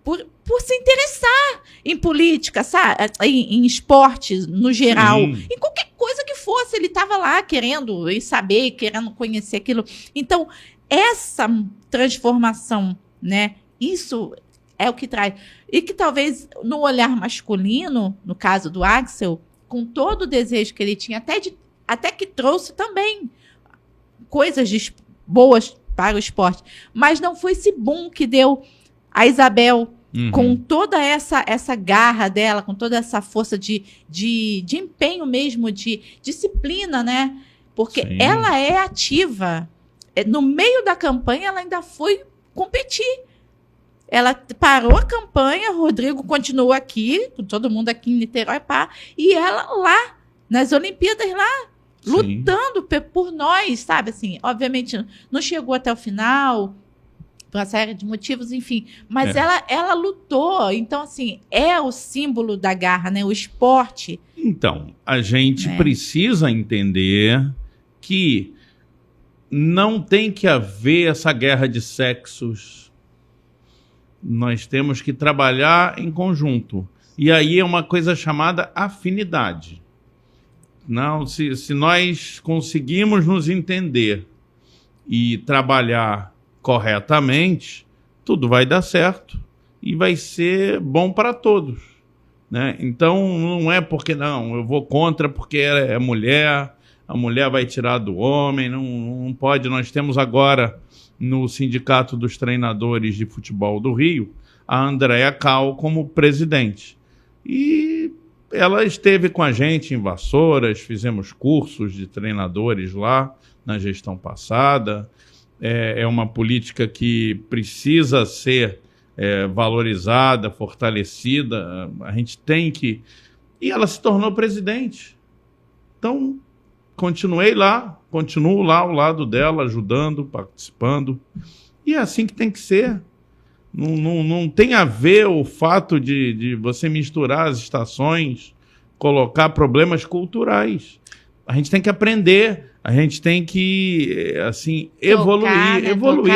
se interessar em política, sabe? Em esportes no geral, em qualquer coisa que fosse, ele estava lá querendo saber, querendo conhecer aquilo. Então, essa transformação, né? Isso é o que traz. E que talvez no olhar masculino, no caso do Axel, com todo o desejo que ele tinha, até que trouxe também coisas boas para o esporte. Mas não foi esse boom que deu a Isabel, com toda essa garra dela, com toda essa força de empenho mesmo, de disciplina, né? Porque ela é ativa. No meio da campanha, ela ainda foi competir. Ela parou a campanha, o Rodrigo continuou aqui, com todo mundo aqui em Niterói, e ela lá, nas Olimpíadas lá, lutando por nós, sabe? Assim, obviamente, não chegou até o final, por uma série de motivos, enfim. Mas ela lutou. Então, assim, é o símbolo da garra, né? O esporte. Então, a gente precisa entender que não tem que haver essa guerra de sexos. Nós temos que trabalhar em conjunto. E aí é uma coisa chamada afinidade. Não, se nós conseguimos nos entender e trabalhar corretamente, tudo vai dar certo e vai ser bom para todos, né? Então, não é porque não, eu vou contra porque é mulher, a mulher vai tirar do homem, não pode. Nós temos agora, no Sindicato dos Treinadores de Futebol do Rio, a Andréa Cal como presidente. E ela esteve com a gente em Vassouras, fizemos cursos de treinadores lá na gestão passada. É uma política que precisa ser valorizada, fortalecida. A gente tem que... E ela se tornou presidente. Então, continuo lá ao lado dela, ajudando, participando. E é assim que tem que ser. Não tem a ver o fato de você misturar as estações, colocar problemas culturais. A gente tem que aprender, a gente tem que, assim, evoluir,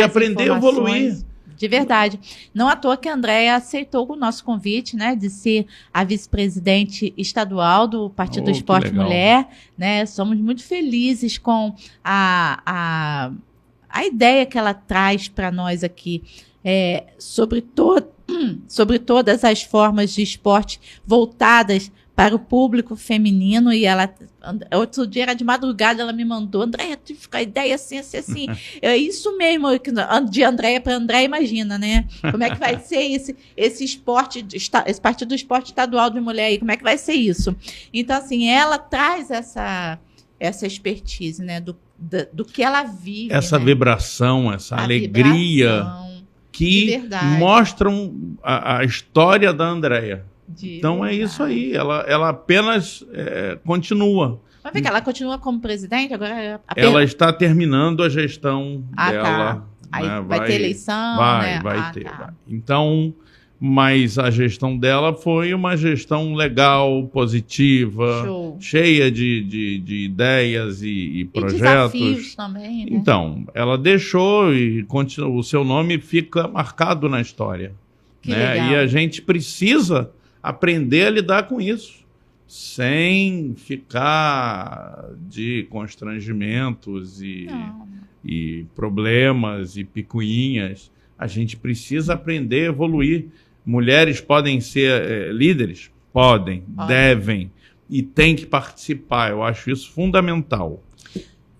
aprender a evoluir. De verdade. Não à toa que a Andréa aceitou o nosso convite, né, de ser a vice-presidente estadual do Partido do Esporte Mulher, né? Somos muito felizes com a ideia que ela traz para nós aqui. Sobre todas as formas de esporte voltadas para o público feminino. E ela, outro dia era de madrugada, ela me mandou: Andréia, tu fica a ideia assim. É isso mesmo, de Andréia para Andréia, imagina, né? Como é que vai ser esse esporte, esse Partido do Esporte Estadual de Mulher aí, como é que vai ser isso? Então, assim, ela traz essa expertise, né, do que ela vive. Essa, né, vibração, essa alegria que mostram a história da Andréia. Então é isso aí, ela apenas continua. Mas vê que ela continua como presidente agora? Ela está terminando a gestão dela. Tá. Aí, né, vai ter eleição, né? Vai ter. Então, mas a gestão dela foi uma gestão legal, positiva, cheia de ideias e projetos. E desafios também, né? Então, ela deixou e continua, o seu nome fica marcado na história. Né? E a gente precisa aprender a lidar com isso, sem ficar de constrangimentos e problemas e picuinhas. A gente precisa aprender a evoluir. Mulheres podem ser líderes? Podem, devem e têm que participar. Eu acho isso fundamental.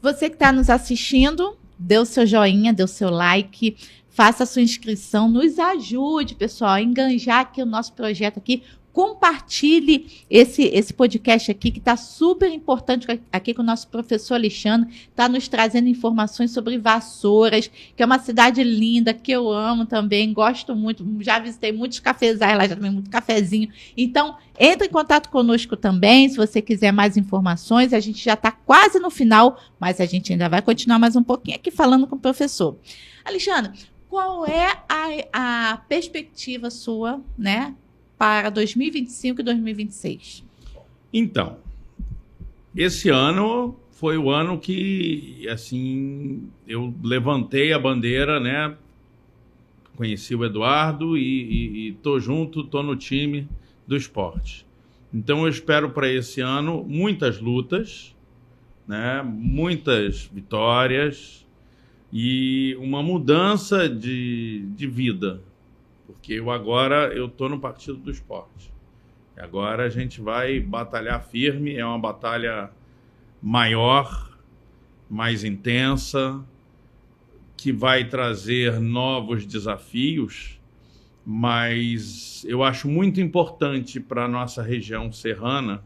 Você que está nos assistindo, dê o seu joinha, dê o seu like, faça a sua inscrição, nos ajude, pessoal, a enganjar aqui o nosso projeto aqui. Compartilhe esse podcast aqui, que está super importante, aqui com o nosso professor Alexandre, está nos trazendo informações sobre Vassouras, que é uma cidade linda, que eu amo também, gosto muito, já visitei muitos cafezais lá, já tomei muito cafezinho. Então, entre em contato conosco também, se você quiser mais informações. A gente já está quase no final, mas a gente ainda vai continuar mais um pouquinho aqui falando com o professor. Alexandre, qual é a perspectiva sua, né, para 2025 e 2026? Então, esse ano foi o ano que, assim, eu levantei a bandeira, né? Conheci o Eduardo e tô junto, tô no time do esporte. Então, eu espero para esse ano muitas lutas, né? Muitas vitórias e uma mudança de vida. Porque eu estou no Partido do Esporte. Agora a gente vai batalhar firme, é uma batalha maior, mais intensa, que vai trazer novos desafios, mas eu acho muito importante para a nossa região serrana,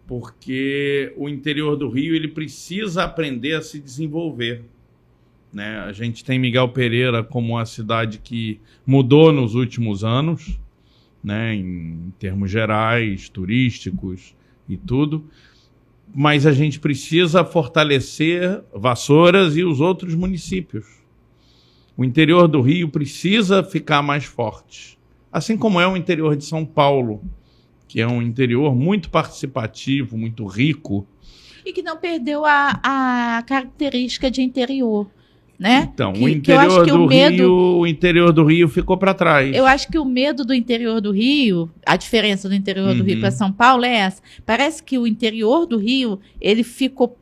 porque o interior do Rio ele precisa aprender a se desenvolver. Né? A gente tem Miguel Pereira como uma cidade que mudou nos últimos anos, né? Em termos gerais, turísticos e tudo, mas a gente precisa fortalecer Vassouras e os outros municípios. O interior do Rio precisa ficar mais forte, assim como é o interior de São Paulo, que é um interior muito participativo, muito rico, e que não perdeu a característica de interior. Né? Então, o interior do Rio ficou para trás. Eu acho que o medo do interior do Rio, a diferença do interior do Rio para São Paulo é essa. Parece que o interior do Rio, ele ficou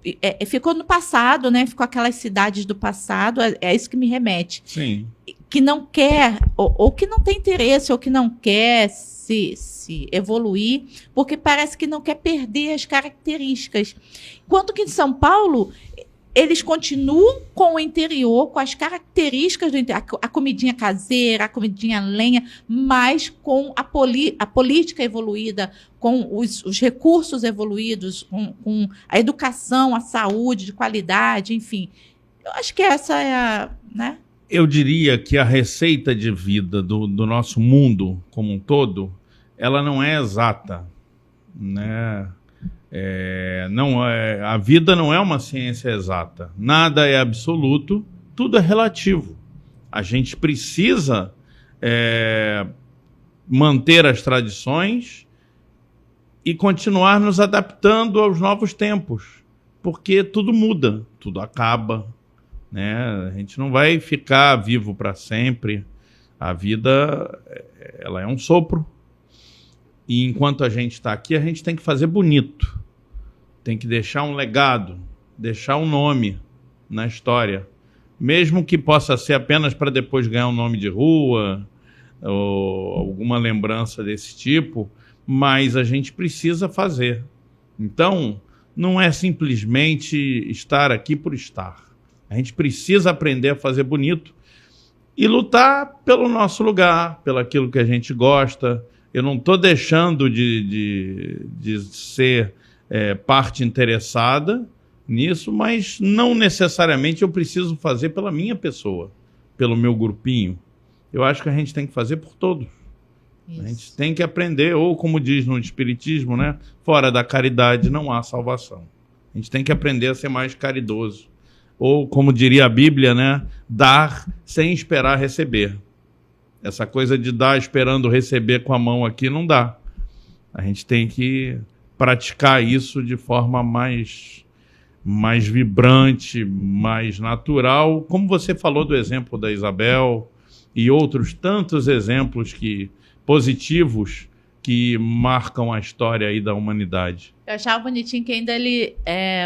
no passado, né? Ficou aquelas cidades do passado, é isso que me remete. Sim. Que não quer, ou que não tem interesse, ou que não quer se evoluir, porque parece que não quer perder as características. Enquanto que em São Paulo, eles continuam com o interior, com as características do interior, a comidinha caseira, a comidinha lenha, mas com a política evoluída, com os recursos evoluídos, com a educação, a saúde de qualidade, enfim. Eu acho que essa é a... né? Eu diria que a receita de vida do nosso mundo como um todo, ela não é exata, né? A vida não é uma ciência exata. Nada é absoluto, tudo é relativo. A gente precisa manter as tradições e continuar nos adaptando aos novos tempos, porque tudo muda, tudo acaba, né? A gente não vai ficar vivo para sempre. A vida, ela é um sopro. E enquanto a gente está aqui, a gente tem que fazer bonito. Tem que deixar um legado, deixar um nome na história. Mesmo que possa ser apenas para depois ganhar um nome de rua, ou alguma lembrança desse tipo, mas a gente precisa fazer. Então, não é simplesmente estar aqui por estar. A gente precisa aprender a fazer bonito e lutar pelo nosso lugar, pelo aquilo que a gente gosta. Eu não estou deixando de ser parte interessada nisso, mas não necessariamente eu preciso fazer pela minha pessoa, pelo meu grupinho. Eu acho que a gente tem que fazer por todos. Isso. A gente tem que aprender, ou como diz no Espiritismo, né? Fora da caridade não há salvação. A gente tem que aprender a ser mais caridoso. Ou, como diria a Bíblia, né? Dar sem esperar receber. Essa coisa de dar esperando receber com a mão aqui não dá. A gente tem que praticar isso de forma mais vibrante, mais natural. Como você falou do exemplo da Isabel e outros tantos exemplos positivos que marcam a história aí da humanidade. Eu achava bonitinho que ainda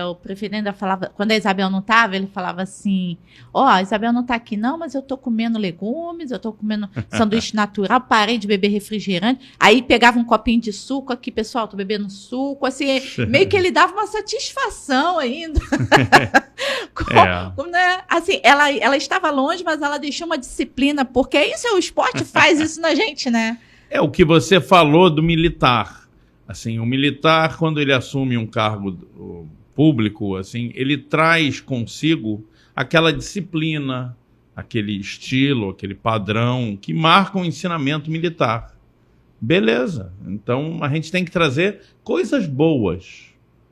o prefeito ainda falava, quando a Isabel não estava, ele falava assim, a Isabel não está aqui não, mas eu estou comendo legumes, eu estou comendo sanduíche natural, parei de beber refrigerante, aí pegava um copinho de suco aqui, pessoal, estou bebendo suco, assim, meio que ele dava uma satisfação ainda. Né? Assim, ela estava longe, mas ela deixou uma disciplina, porque isso o esporte faz isso na gente, né? É o que você falou do militar. Assim, o militar, quando ele assume um cargo público, assim, ele traz consigo aquela disciplina, aquele estilo, aquele padrão que marca o ensinamento militar. Beleza. Então, a gente tem que trazer coisas boas.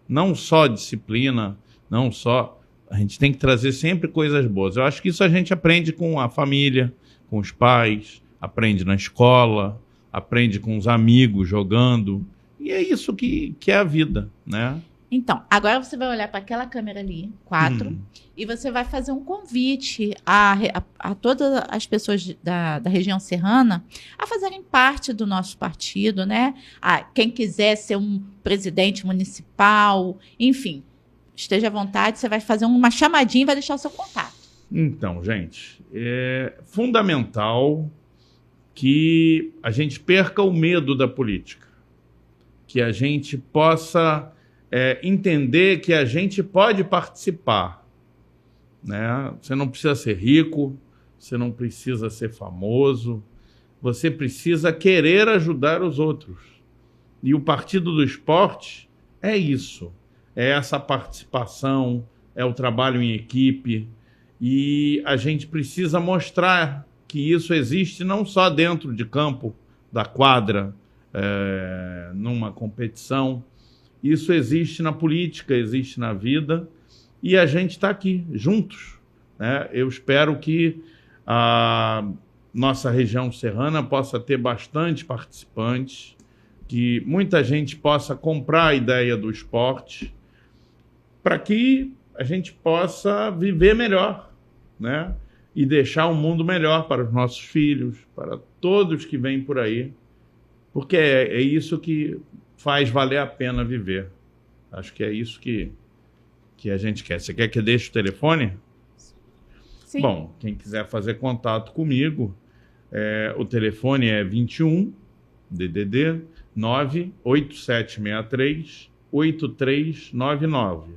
Não só disciplina, não só... A gente tem que trazer sempre coisas boas. Eu acho que isso a gente aprende com a família, com os pais, aprende na escola, aprende com os amigos jogando. E é isso que é a vida, né? Então, agora você vai olhar para aquela câmera ali, 4, e você vai fazer um convite a todas as pessoas da região serrana a fazerem parte do nosso partido, né? Quem quiser ser um presidente municipal, enfim, esteja à vontade, você vai fazer uma chamadinha e vai deixar o seu contato. Então, gente, é fundamental que a gente perca o medo da política, que a gente possa entender que a gente pode participar, né? Você não precisa ser rico, você não precisa ser famoso, você precisa querer ajudar os outros. E o Partido do Esporte é isso, é essa participação, é o trabalho em equipe, e a gente precisa mostrar que isso existe não só dentro de campo, da quadra, numa competição. Isso existe na política, existe na vida, e a gente está aqui, juntos, né? Eu espero que a nossa região serrana possa ter bastante participantes, que muita gente possa comprar a ideia do esporte para que a gente possa viver melhor, né? E deixar um mundo melhor para os nossos filhos, para todos que vêm por aí, porque é isso que faz valer a pena viver. Acho que é isso que a gente quer. Você quer que eu deixe o telefone? Sim. Bom, quem quiser fazer contato comigo, o telefone é 21 DDD 98763 8399.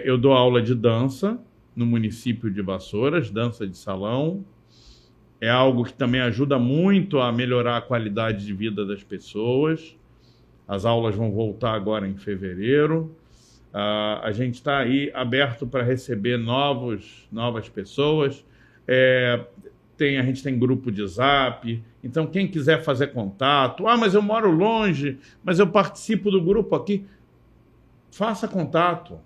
Eu dou aula de dança no município de Vassouras, dança de salão. É algo que também ajuda muito a melhorar a qualidade de vida das pessoas. As aulas vão voltar agora em fevereiro. A gente está aí aberto para receber novas pessoas. A gente tem grupo de Zap. Então, quem quiser fazer contato, mas eu moro longe, mas eu participo do grupo aqui. Faça contato.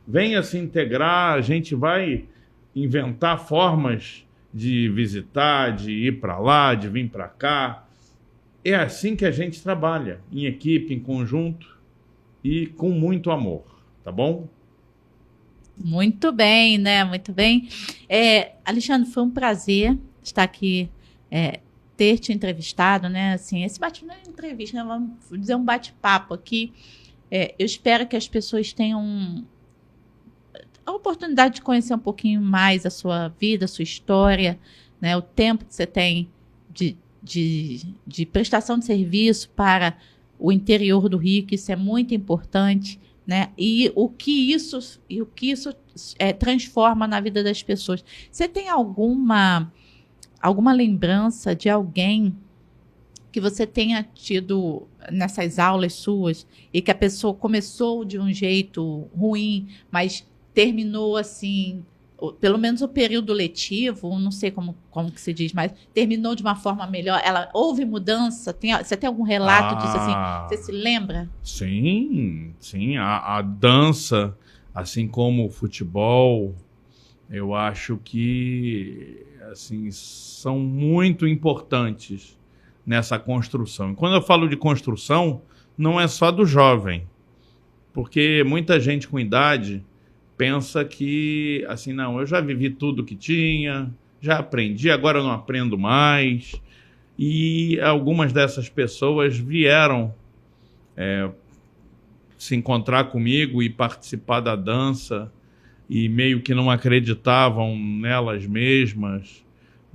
Venha se integrar, a gente vai inventar formas de visitar, de ir para lá, de vir para cá. É assim que a gente trabalha, em equipe, em conjunto e com muito amor, tá bom? Muito bem, né? Muito bem. Alexandre, foi um prazer estar aqui, ter te entrevistado, né? Assim, esse bate-papo não é entrevista, né? Vamos dizer um bate-papo aqui. Eu espero que as pessoas tenham a oportunidade de conhecer um pouquinho mais a sua vida, a sua história, né? O tempo que você tem de prestação de serviço para o interior do Rio, que isso é muito importante, né? E o que isso transforma na vida das pessoas. Você tem alguma lembrança de alguém que você tenha tido nessas aulas suas e que a pessoa começou de um jeito ruim, mas terminou assim, pelo menos o período letivo, não sei como que se diz, mas terminou de uma forma melhor? Houve mudança? Você tem algum relato disso assim? Você se lembra? Sim. A dança, assim como o futebol, eu acho que assim, são muito importantes nessa construção. E quando eu falo de construção, não é só do jovem, porque muita gente com idade pensa que, assim, não, eu já vivi tudo que tinha, já aprendi, agora eu não aprendo mais. E algumas dessas pessoas vieram se encontrar comigo e participar da dança e meio que não acreditavam nelas mesmas,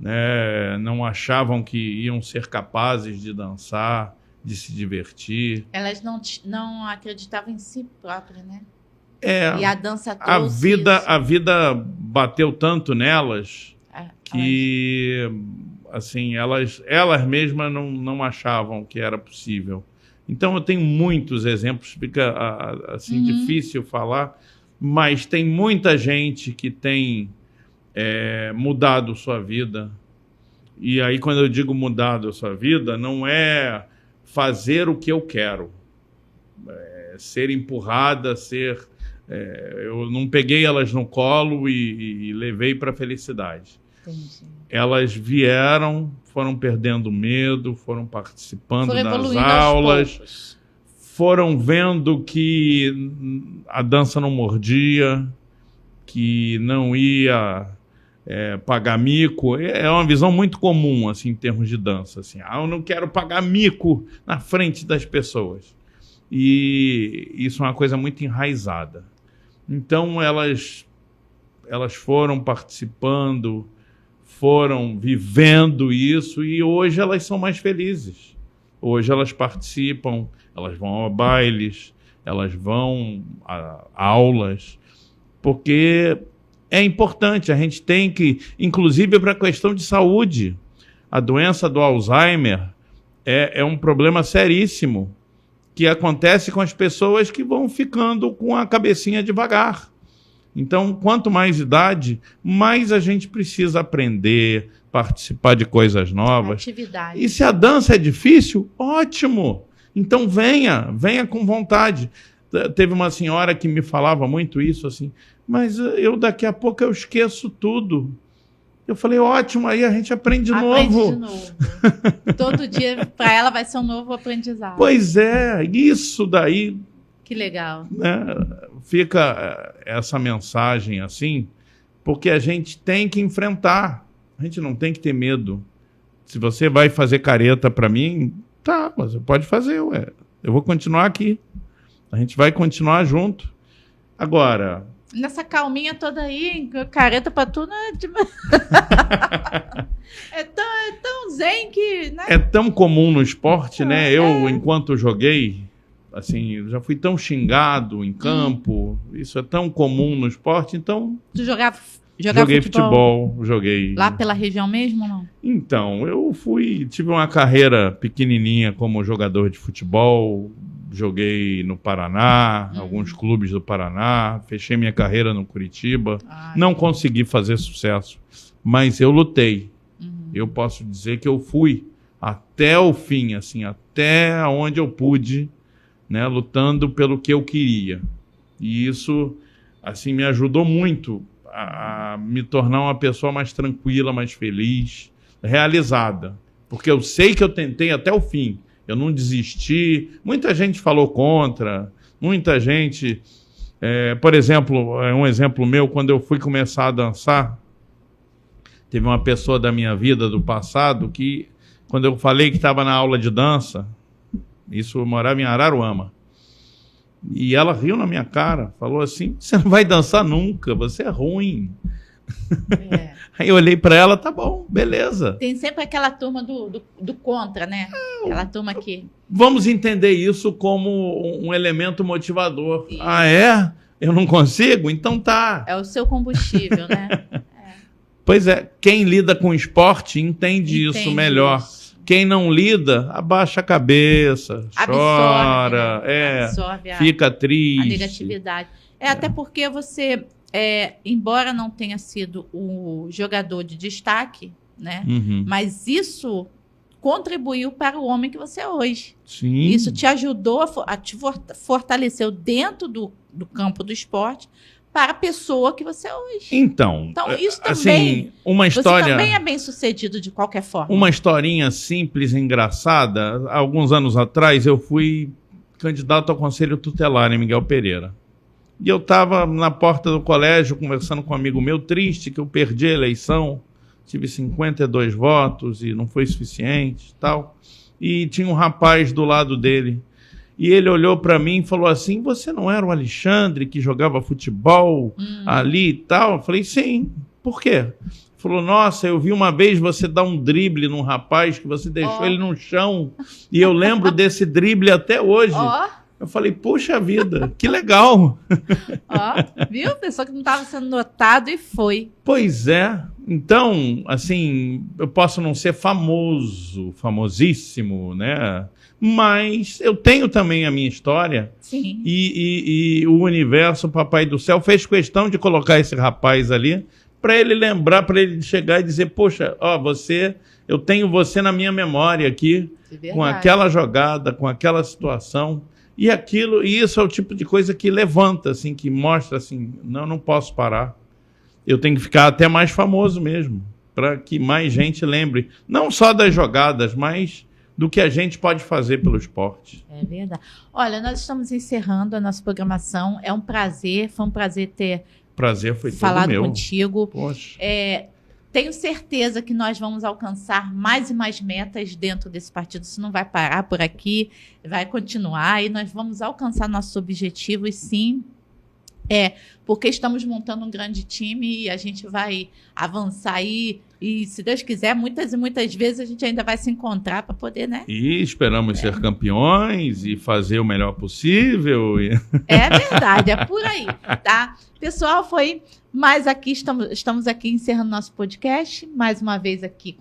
né? Não achavam que iam ser capazes de dançar, de se divertir. Elas não acreditavam em si próprias, né? E a dança trouxe a vida bateu tanto nelas que assim, elas mesmas não achavam que era possível. Então eu tenho muitos exemplos, fica assim difícil falar, mas tem muita gente que tem mudado sua vida. E aí, quando eu digo mudado a sua vida, não é fazer o que eu quero, ser empurrada, eu não peguei elas no colo e levei para a felicidade. Entendi. Elas vieram, foram perdendo medo, foram participando das aulas, foram vendo que a dança não mordia, que não ia pagar mico. É uma visão muito comum, assim, em termos de dança. Assim, eu não quero pagar mico na frente das pessoas. E isso é uma coisa muito enraizada. Então, elas foram participando, foram vivendo isso, e hoje elas são mais felizes. Hoje elas participam, elas vão a bailes, elas vão a aulas, porque é importante, a gente tem que, inclusive para a questão de saúde, a doença do Alzheimer é um problema seríssimo, que acontece com as pessoas que vão ficando com a cabecinha devagar. Então, quanto mais idade, mais a gente precisa aprender, participar de coisas novas. Atividade. E se a dança é difícil, ótimo! Então venha com vontade. Teve uma senhora que me falava muito isso, assim, mas daqui a pouco eu esqueço tudo. Eu falei, ótimo, aí a gente aprende de novo. Todo dia, para ela, vai ser um novo aprendizado. Pois é, isso daí Que legal. Né? Fica essa mensagem assim, porque a gente tem que enfrentar. A gente não tem que ter medo. Se você vai fazer careta para mim, tá, mas você pode fazer, ué. Eu vou continuar aqui. A gente vai continuar junto. Agora... Nessa calminha toda aí, careta pra tu, né? É tão zen que... Né? É tão comum no esporte, né? Eu, enquanto joguei, assim, já fui tão xingado em campo. Isso é tão comum no esporte, então... Tu jogava joguei futebol, joguei... Lá pela região mesmo ou não? Então, eu tive uma carreira pequenininha como jogador de futebol, joguei no Paraná, alguns clubes do Paraná, fechei minha carreira no Curitiba, não consegui fazer sucesso, mas eu lutei. Eu posso dizer que eu fui até o fim, assim, até onde eu pude, né, lutando pelo que eu queria. E isso, assim, me ajudou muito a me tornar uma pessoa mais tranquila, mais feliz, realizada. Porque eu sei que eu tentei até o fim. Eu não desisti. Muita gente falou contra. Muita gente... por exemplo, um exemplo meu, quando eu fui começar a dançar, teve uma pessoa da minha vida, do passado, que quando eu falei que estava na aula de dança, isso eu morava em Araruama, e ela riu na minha cara, falou assim, você não vai dançar nunca, você é ruim. Aí eu olhei para ela, tá bom, beleza. Tem sempre aquela turma do contra, né? Aquela turma que... Vamos entender isso como um elemento motivador. Isso. Ah, é? Eu não consigo? Então tá. É o seu combustível, né? Pois é, quem lida com esporte entende isso melhor. Isso. Quem não lida, abaixa a cabeça, chora, absorve fica triste. A negatividade. Até porque você... embora não tenha sido o jogador de destaque, né? Mas isso contribuiu para o homem que você é hoje. Sim. Isso te ajudou a te fortaleceu dentro do campo do esporte para a pessoa que você é hoje. Então isso também, assim, uma história... Você também é bem sucedido de qualquer forma. Uma historinha simples e engraçada. Alguns anos atrás, eu fui candidato ao Conselho Tutelar em Miguel Pereira. E eu estava na porta do colégio conversando com um amigo meu, triste, que eu perdi a eleição, tive 52 votos e não foi suficiente e tal. E tinha um rapaz do lado dele. E ele olhou para mim e falou assim, você não era o Alexandre que jogava futebol ali e tal? Eu falei, sim. Por quê? Ele falou, nossa, eu vi uma vez você dar um drible num rapaz que você deixou ele no chão. E eu lembro desse drible até hoje. Eu falei, puxa vida, que legal. Viu? Pessoa que não estava sendo notado e foi. Pois é. Então, assim, eu posso não ser famoso, famosíssimo, né? Mas eu tenho também a minha história. Sim. E o universo, o Papai do Céu, fez questão de colocar esse rapaz ali para ele lembrar, para ele chegar e dizer, poxa, eu tenho você na minha memória aqui, com aquela jogada, com aquela situação. E isso é o tipo de coisa que levanta, assim, que mostra assim, não posso parar. Eu tenho que ficar até mais famoso mesmo, para que mais gente lembre, não só das jogadas, mas do que a gente pode fazer pelo esporte. É verdade. Olha, nós estamos encerrando a nossa programação. É um prazer, foi um prazer ter falado contigo. Poxa. Tenho certeza que nós vamos alcançar mais e mais metas dentro desse partido. Isso não vai parar por aqui, vai continuar e nós vamos alcançar nossos objetivos, sim. Porque estamos montando um grande time e a gente vai avançar aí. E, se Deus quiser, muitas e muitas vezes a gente ainda vai se encontrar para poder, né? E esperamos ser campeões e fazer o melhor possível. É verdade, é por aí, tá? Pessoal, foi mais aqui, estamos aqui encerrando nosso podcast, mais uma vez aqui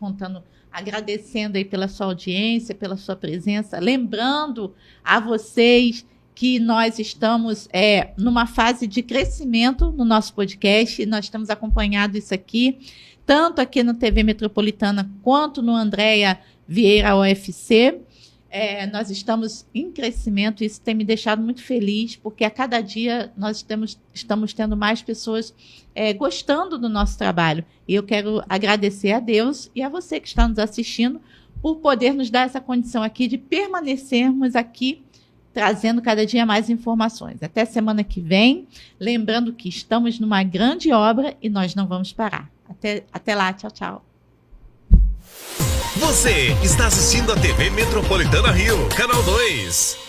agradecendo aí pela sua audiência, pela sua presença, lembrando a vocês que nós estamos numa fase de crescimento no nosso podcast, nós estamos acompanhando isso aqui, tanto aqui no TV Metropolitana quanto no Andréia Vieira UFC. Nós estamos em crescimento, isso tem me deixado muito feliz, porque a cada dia nós estamos tendo mais pessoas gostando do nosso trabalho. E eu quero agradecer a Deus e a você que está nos assistindo por poder nos dar essa condição aqui de permanecermos aqui trazendo cada dia mais informações. Até semana que vem. Lembrando que estamos numa grande obra e nós não vamos parar. Até lá, tchau, tchau. Você está assistindo a TV Metropolitana Rio, Canal 2.